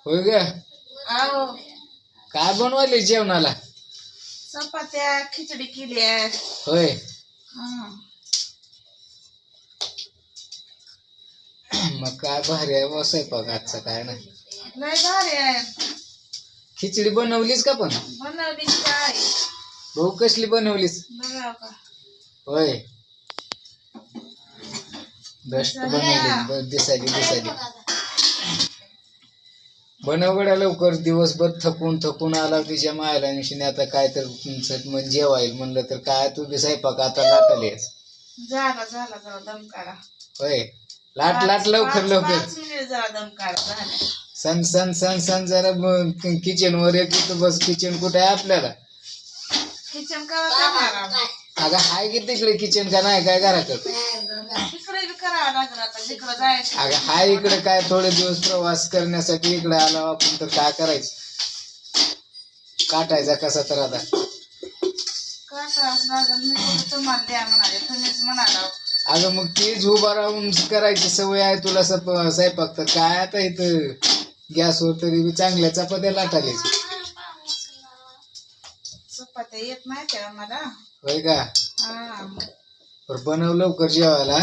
होय ग. आओ काय बनवायले जेवणाला? चपात्या खिचडी केली आहे. होय. मग काय भारी आहे व स्वयंपाक आजचा काय नाही. लय भारी आहे. खिचडी बनवलीस का पण? बनवली काय? भाऊ कसली बनवलीस? बघा का. होय. बेस्ट बनवली. दिसायली बनव गड्या लवकर. दिवसभर थकून आला तिच्या मायला निशिने. आता काय तर जेवायला म्हणलं तर काय तू बी स्वयंपाक आता लाटलेस. झाला जरा दम काढा. होय. लाट लवकर 5 मिनिट जरा दम काढा झाले. सन जरा किचन वर येतो बस. किचन कुठे आहे आपल्याला? किचन करा. अगं हाय की तिकडे किचन का नाही काय घरात? तिकडे बी करावं लागलं आता जिकडं जायचं. अगं हाय इकडे काय थोडे दिवस प्रवास करण्यासाठी इकडे आलो आपण तर काय करायचं? काटायचा कसा तर आता करावंच लागलं. मी तुम्हाला द्या म्हणाले तुम्हीच म्हणाला. अगं मग तीच उभा राहून करायची सवय आहे तुला स्वयंपाक. तर काय आता इथं गॅसवर तरी बी चांगल्या चपात्या लाटायला. चपात्या येत नाही त्या मला. होय का? हा बनव लवकर जेवायला.